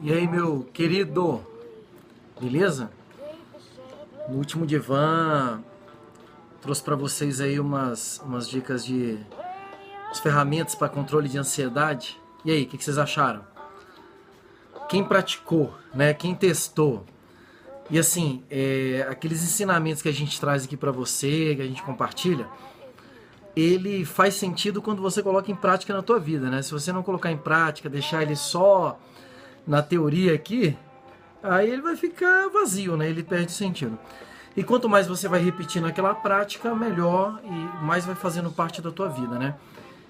E aí, meu querido, beleza? No último divã, trouxe para vocês aí umas dicas de as ferramentas para controle de ansiedade. E aí, o que vocês acharam? Quem praticou, né? Quem testou? E assim, aqueles ensinamentos que a gente traz aqui para você, que a gente compartilha, ele faz sentido quando você coloca em prática na tua vida, né? Se você não colocar em prática, deixar ele só na teoria aqui, aí ele vai ficar vazio, né? Ele perde sentido. E quanto mais você vai repetindo aquela prática, melhor e mais vai fazendo parte da tua vida, né?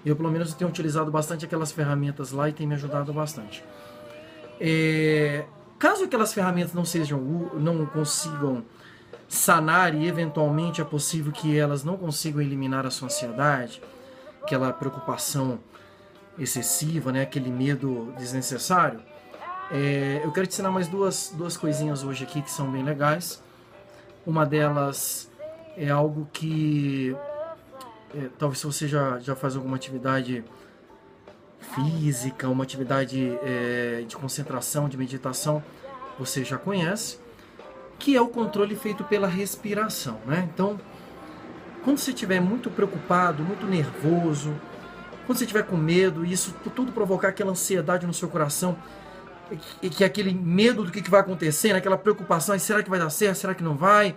Eu, pelo menos, tenho utilizado bastante aquelas ferramentas lá e tem me ajudado bastante. Caso aquelas ferramentas não consigam sanar e eventualmente é possível que elas não consigam eliminar a sua ansiedade, aquela preocupação excessiva, né? Aquele medo desnecessário, eu quero te ensinar mais duas coisinhas hoje aqui que são bem legais. Uma delas é algo que talvez se você já faz alguma atividade física, uma atividade de concentração, de meditação, você já conhece, que é o controle feito pela respiração, né? Então, quando você estiver muito preocupado, muito nervoso, quando você estiver com medo, e isso tudo provocar aquela ansiedade no seu coração, e que aquele medo do que vai acontecer, né? Aquela preocupação, será que vai dar certo, será que não vai?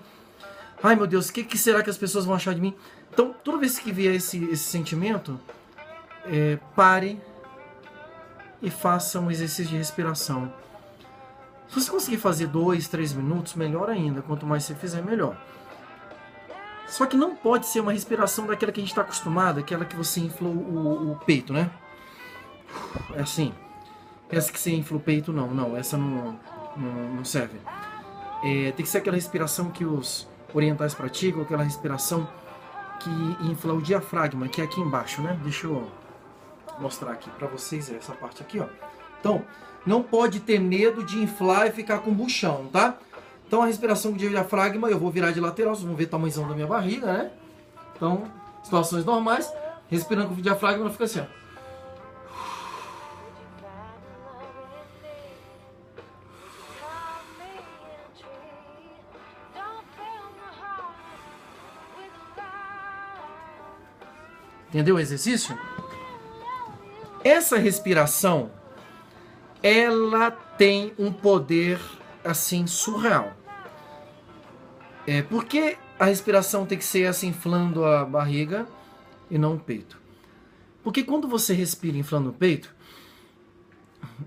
Ai meu Deus, o que será que as pessoas vão achar de mim? Então, toda vez que vier esse sentimento, pare e faça um exercício de respiração. Se você conseguir fazer 2, 3 minutos, melhor ainda. Quanto mais você fizer, melhor. Só que não pode ser uma respiração daquela que a gente está acostumado, aquela que você infla o peito, né? É assim. Essa que você infla o peito, não, essa não serve. Tem que ser aquela respiração que os orientais praticam, aquela respiração que infla o diafragma, que é aqui embaixo, né? Deixa eu mostrar aqui para vocês essa parte aqui, ó. Então, não pode ter medo de inflar e ficar com buchão, tá? Então, a respiração de diafragma, eu vou virar de lateral, vocês vão ver o tamanhozão da minha barriga, né? Então, situações normais, respirando com o diafragma, fica assim, ó. Entendeu o exercício? Essa respiração, ela tem um poder assim surreal. Por que a respiração tem que ser assim, inflando a barriga e não o peito? Porque quando você respira inflando o peito,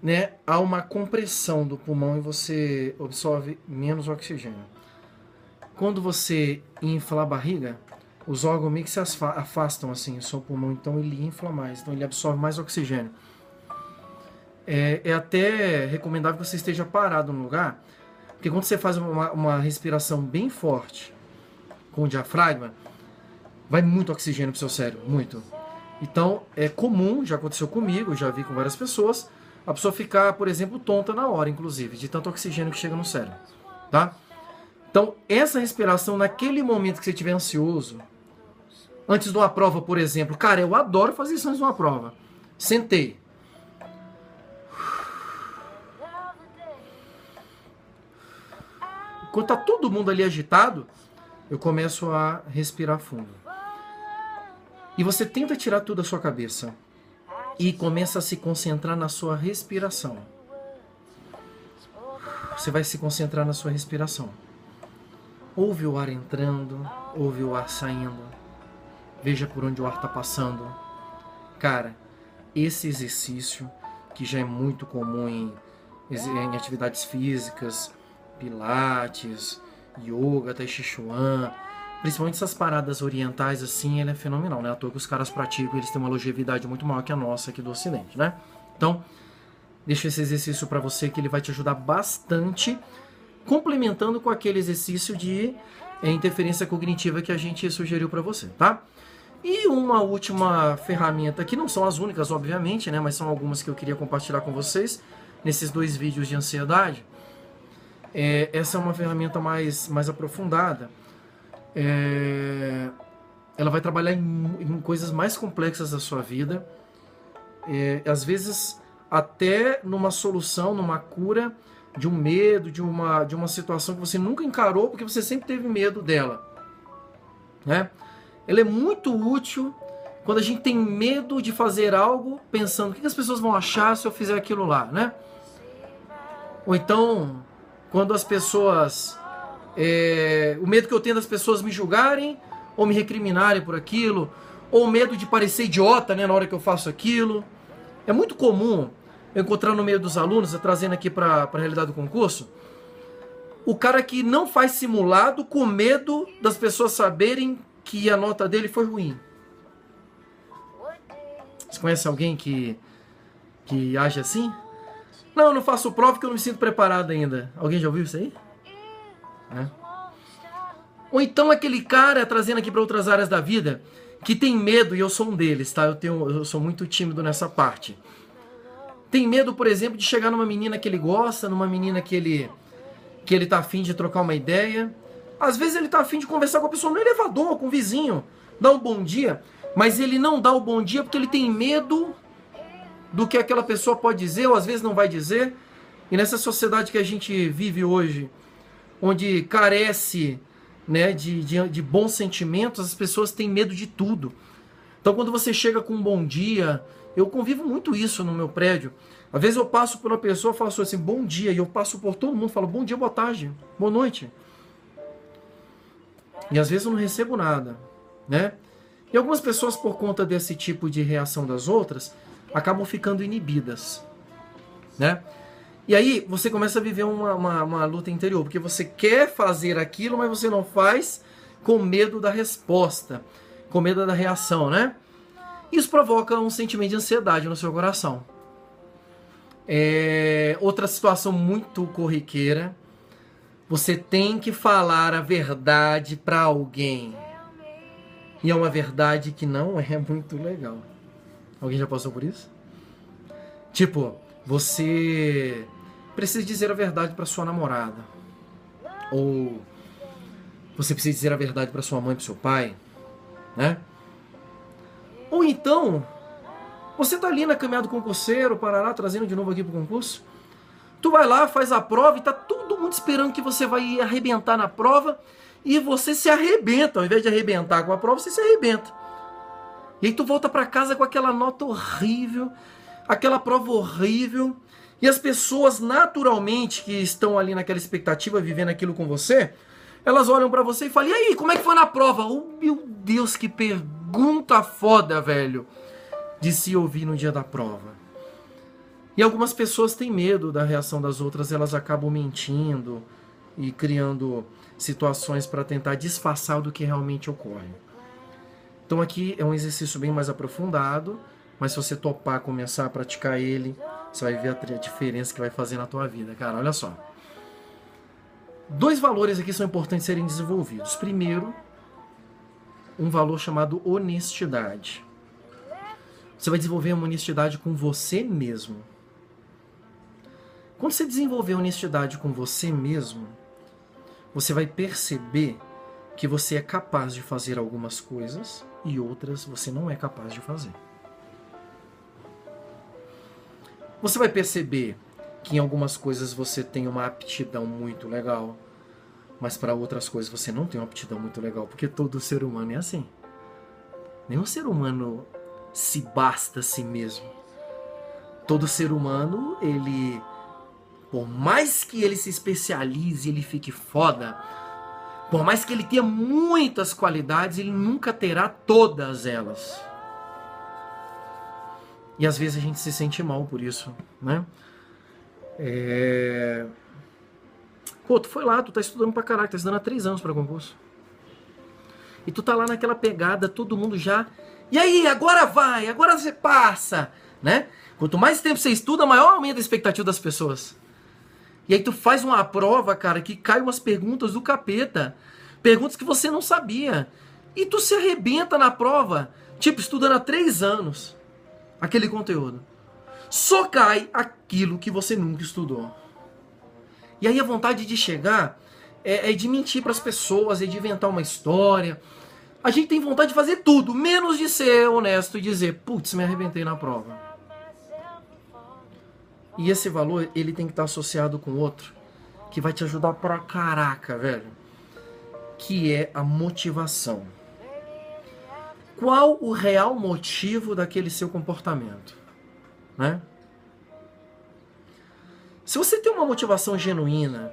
né, há uma compressão do pulmão e você absorve menos oxigênio. Quando você infla a barriga, os órgãos meio que se afastam assim, o seu pulmão, então ele infla mais, então ele absorve mais oxigênio. É até recomendável que você esteja parado no lugar, porque quando você faz uma respiração bem forte com o diafragma, vai muito oxigênio para o seu cérebro, muito. Então é comum, já aconteceu comigo, já vi com várias pessoas, a pessoa ficar, por exemplo, tonta na hora, inclusive, de tanto oxigênio que chega no cérebro, tá? Então, essa respiração, naquele momento que você estiver ansioso, antes de uma prova, por exemplo, cara, eu adoro fazer isso antes de uma prova. Sentei. Quando tá todo mundo ali agitado, eu começo a respirar fundo. E você tenta tirar tudo da sua cabeça e começa a se concentrar na sua respiração. Você vai se concentrar na sua respiração. Ouve o ar entrando, ouve o ar saindo. Veja por onde o ar está passando. Cara, esse exercício, que já é muito comum em atividades físicas, pilates, yoga, tai chi chuan, principalmente essas paradas orientais assim, ele é fenomenal, né? À toa que os caras praticam, eles têm uma longevidade muito maior que a nossa aqui do Ocidente, né? Então, deixa esse exercício para você que ele vai te ajudar bastante, complementando com aquele exercício de interferência cognitiva que a gente sugeriu para você, tá? E uma última ferramenta, que não são as únicas, obviamente, né? Mas são algumas que eu queria compartilhar com vocês nesses 2 vídeos de ansiedade. Essa é uma ferramenta mais aprofundada. Ela vai trabalhar em coisas mais complexas da sua vida. Às vezes até numa solução, numa cura de um medo, de uma situação que você nunca encarou porque você sempre teve medo dela, né? Ela é muito útil quando a gente tem medo de fazer algo pensando o que as pessoas vão achar se eu fizer aquilo lá, né? Ou então, quando as pessoas... o medo que eu tenho das pessoas me julgarem ou me recriminarem por aquilo, ou o medo de parecer idiota, né, na hora que eu faço aquilo. É muito comum eu encontrar no meio dos alunos, trazendo aqui para a realidade do concurso, o cara que não faz simulado com medo das pessoas saberem que a nota dele foi ruim. Você conhece alguém que age assim? Não, eu não faço prova porque eu não me sinto preparado ainda. Alguém já ouviu isso aí? Ou então aquele cara, trazendo aqui para outras áreas da vida, que tem medo, e eu sou um deles, tá? Eu sou muito tímido nessa parte. Tem medo, por exemplo, de chegar numa menina que ele gosta, numa menina que ele tá afim de trocar uma ideia. Às vezes ele tá afim de conversar com a pessoa no elevador, com o vizinho, dar um bom dia, mas ele não dá o bom dia porque ele tem medo do que aquela pessoa pode dizer, ou às vezes não vai dizer. E nessa sociedade que a gente vive hoje, onde carece, né, de bons sentimentos, as pessoas têm medo de tudo. Então quando você chega com um bom dia, eu convivo muito isso no meu prédio. Às vezes eu passo por uma pessoa e falo assim, bom dia, e eu passo por todo mundo e falo, bom dia, boa tarde, boa noite. E às vezes eu não recebo nada, né? E algumas pessoas, por conta desse tipo de reação das outras, acabam ficando inibidas, né? E aí você começa a viver uma luta interior, porque você quer fazer aquilo, mas você não faz com medo da resposta, com medo da reação, né? Isso provoca um sentimento de ansiedade no seu coração. Outra situação muito corriqueira, você tem que falar a verdade para alguém. E é uma verdade que não é muito legal. Alguém já passou por isso? Tipo, você precisa dizer a verdade para sua namorada. Ou você precisa dizer a verdade para sua mãe, para seu pai, né? Ou então, você tá ali na caminhada do concurseiro, parará, trazendo de novo aqui pro concurso. Tu vai lá, faz a prova e tá todo mundo esperando que você vai arrebentar na prova e você se arrebenta. Ao invés de arrebentar com a prova, você se arrebenta. E aí tu volta para casa com aquela nota horrível, aquela prova horrível, e as pessoas naturalmente que estão ali naquela expectativa, vivendo aquilo com você, elas olham para você e falam, e aí, como é que foi na prova? Oh, meu Deus, que pergunta foda, velho, de se ouvir no dia da prova. E algumas pessoas têm medo da reação das outras, elas acabam mentindo e criando situações para tentar disfarçar do que realmente ocorre. Então aqui é um exercício bem mais aprofundado, mas se você topar começar a praticar ele, você vai ver a diferença que vai fazer na tua vida, cara. Olha só. 2 valores aqui são importantes serem desenvolvidos. Primeiro, um valor chamado honestidade. Você vai desenvolver uma honestidade com você mesmo. Quando você desenvolver honestidade com você mesmo, você vai perceber que você é capaz de fazer algumas coisas e outras você não é capaz de fazer. Você vai perceber que em algumas coisas você tem uma aptidão muito legal, mas para outras coisas você não tem uma aptidão muito legal, porque todo ser humano é assim. Nenhum ser humano se basta a si mesmo. Todo ser humano, ele, por mais que ele se especialize, ele fique foda, por mais que ele tenha muitas qualidades, ele nunca terá todas elas. E às vezes a gente se sente mal por isso, né? Pô, tu foi lá, tu tá estudando pra caraca, tá estudando há 3 anos pra concurso. E tu tá lá naquela pegada, todo mundo já... E aí, agora vai, agora você passa, né? Quanto mais tempo você estuda, maior aumenta a expectativa das pessoas. E aí tu faz uma prova, cara, que cai umas perguntas do capeta. Perguntas que você não sabia. E tu se arrebenta na prova, tipo, estudando há 3 anos. Aquele conteúdo. Só cai aquilo que você nunca estudou. E aí a vontade de chegar é de mentir para as pessoas, é de inventar uma história. A gente tem vontade de fazer tudo, menos de ser honesto e dizer, putz, me arrebentei na prova. E esse valor, ele tem que estar associado com outro, que vai te ajudar pra caraca, velho. Que é a motivação. Qual o real motivo daquele seu comportamento, né? Se você tem uma motivação genuína,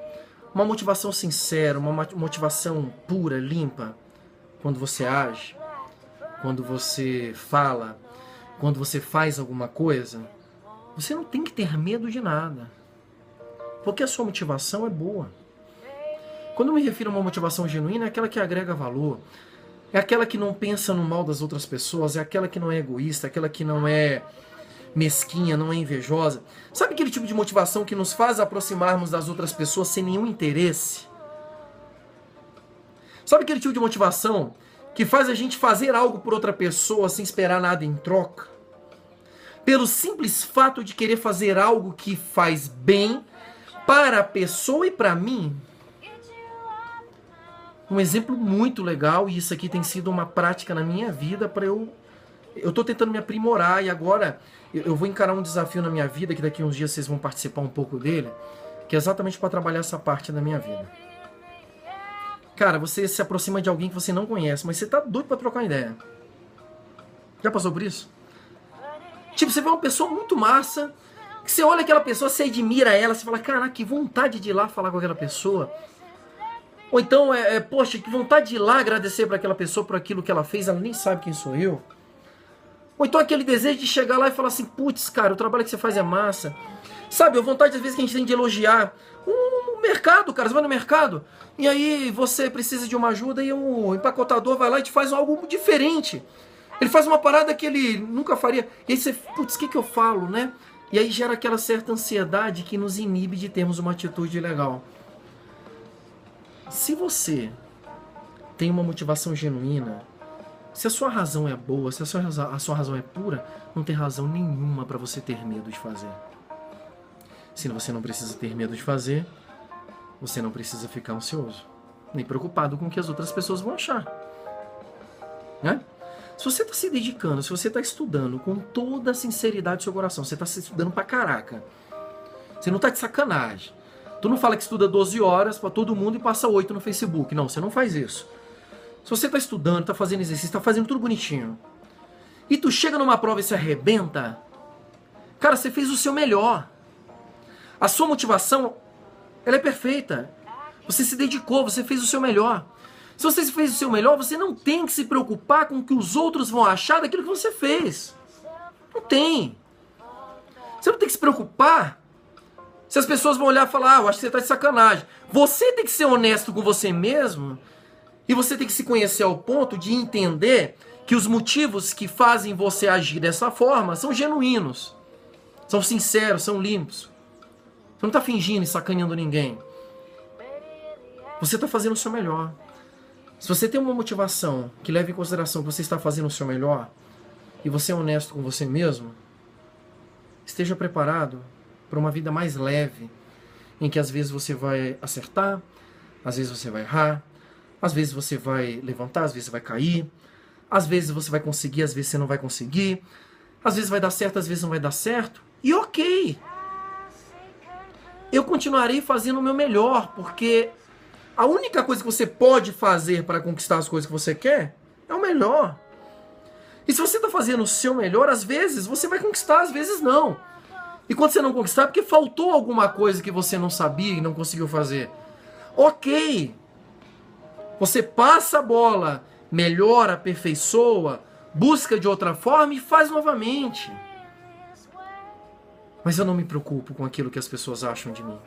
uma motivação sincera, uma motivação pura, limpa, quando você age, quando você fala, quando você faz alguma coisa, você não tem que ter medo de nada, porque a sua motivação é boa. Quando eu me refiro a uma motivação genuína, é aquela que agrega valor, é aquela que não pensa no mal das outras pessoas, é aquela que não é egoísta, é aquela que não é mesquinha, não é invejosa. Sabe aquele tipo de motivação que nos faz aproximarmos das outras pessoas sem nenhum interesse? Sabe aquele tipo de motivação que faz a gente fazer algo por outra pessoa sem esperar nada em troca? Pelo simples fato de querer fazer algo que faz bem para a pessoa e para mim? Um exemplo muito legal, e isso aqui tem sido uma prática na minha vida para eu estou tentando me aprimorar, e agora eu vou encarar um desafio na minha vida, que daqui a uns dias vocês vão participar um pouco dele, que é exatamente para trabalhar essa parte da minha vida. Cara, você se aproxima de alguém que você não conhece, mas você tá doido para trocar uma ideia. Já passou por isso? Tipo, você vê uma pessoa muito massa, que você olha aquela pessoa, você admira ela, você fala, caraca, que vontade de ir lá falar com aquela pessoa. Ou então, poxa, que vontade de ir lá agradecer para aquela pessoa por aquilo que ela fez, ela nem sabe quem sou eu. Ou então aquele desejo de chegar lá e falar assim, putz, cara, o trabalho que você faz é massa. Sabe, a vontade às vezes que a gente tem de elogiar. Um mercado, cara, você vai no mercado, e aí você precisa de uma ajuda e o empacotador vai lá e te faz algo diferente. Ele faz uma parada que ele nunca faria. E aí você, putz, o que eu falo, né? E aí gera aquela certa ansiedade que nos inibe de termos uma atitude legal. Se você tem uma motivação genuína, se a sua razão é boa, se a sua razão é pura, não tem razão nenhuma para você ter medo de fazer. Se você não precisa ter medo de fazer, você não precisa ficar ansioso, nem preocupado com o que as outras pessoas vão achar. Né? Se você está se dedicando, se você está estudando com toda a sinceridade do seu coração, você está se estudando pra caraca, você não está de sacanagem. Tu não fala que estuda 12 horas para todo mundo e passa 8 no Facebook. Não, você não faz isso. Se você está estudando, está fazendo exercício, está fazendo tudo bonitinho, e tu chega numa prova e se arrebenta, cara, você fez o seu melhor. A sua motivação, ela é perfeita. Você se dedicou, você fez o seu melhor. Se você fez o seu melhor, você não tem que se preocupar com o que os outros vão achar daquilo que você fez. Não tem. Você não tem que se preocupar se as pessoas vão olhar e falar, eu acho que você está de sacanagem. Você tem que ser honesto com você mesmo, e você tem que se conhecer ao ponto de entender que os motivos que fazem você agir dessa forma são genuínos, são sinceros, são limpos. Você não está fingindo e sacaneando ninguém. Você está fazendo o seu melhor. Se você tem uma motivação que leva em consideração que você está fazendo o seu melhor, e você é honesto com você mesmo, esteja preparado para uma vida mais leve, em que às vezes você vai acertar, às vezes você vai errar, às vezes você vai levantar, às vezes você vai cair, às vezes você vai conseguir, às vezes você não vai conseguir, às vezes vai dar certo, às vezes não vai dar certo, e ok. Eu continuarei fazendo o meu melhor, porque a única coisa que você pode fazer para conquistar as coisas que você quer é o melhor. E se você está fazendo o seu melhor, às vezes você vai conquistar, às vezes não. E quando você não conquistar, é porque faltou alguma coisa que você não sabia e não conseguiu fazer. Ok. Você passa a bola, melhora, aperfeiçoa, busca de outra forma e faz novamente. Mas eu não me preocupo com aquilo que as pessoas acham de mim.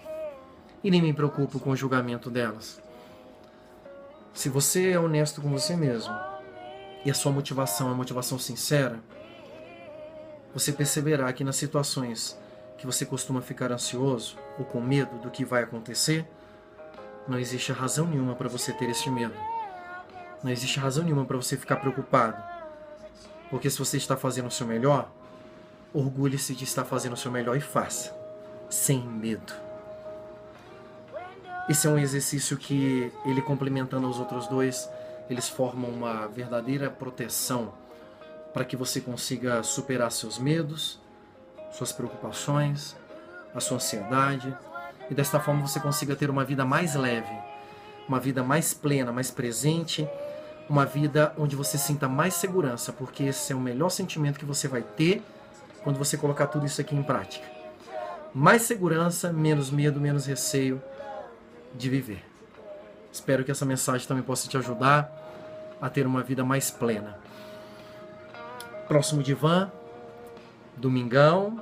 E nem me preocupo com o julgamento delas. Se você é honesto com você mesmo, e a sua motivação é uma motivação sincera, você perceberá que nas situações que você costuma ficar ansioso ou com medo do que vai acontecer, não existe razão nenhuma para você ter esse medo. Não existe razão nenhuma para você ficar preocupado. Porque se você está fazendo o seu melhor, orgulhe-se de estar fazendo o seu melhor e faça, sem medo. Esse é um exercício que, ele complementando os outros dois, eles formam uma verdadeira proteção para que você consiga superar seus medos, suas preocupações, a sua ansiedade, e desta forma você consiga ter uma vida mais leve, uma vida mais plena, mais presente, uma vida onde você sinta mais segurança, porque esse é o melhor sentimento que você vai ter quando você colocar tudo isso aqui em prática. Mais segurança, menos medo, menos receio de viver. Espero que essa mensagem também possa te ajudar a ter uma vida mais plena. Próximo divã, domingão.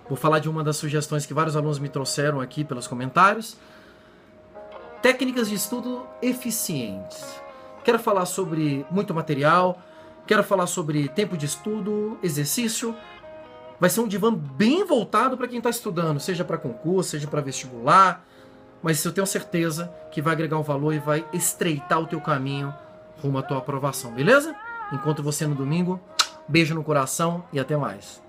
Vou falar de uma das sugestões que vários alunos me trouxeram aqui pelos comentários. Técnicas de estudo eficientes. Quero falar sobre muito material, quero falar sobre tempo de estudo, exercício. Vai ser um divã bem voltado para quem está estudando, seja para concurso, seja para vestibular, mas eu tenho certeza que vai agregar um valor e vai estreitar o teu caminho rumo à tua aprovação, beleza? Encontro você no domingo, beijo no coração e até mais.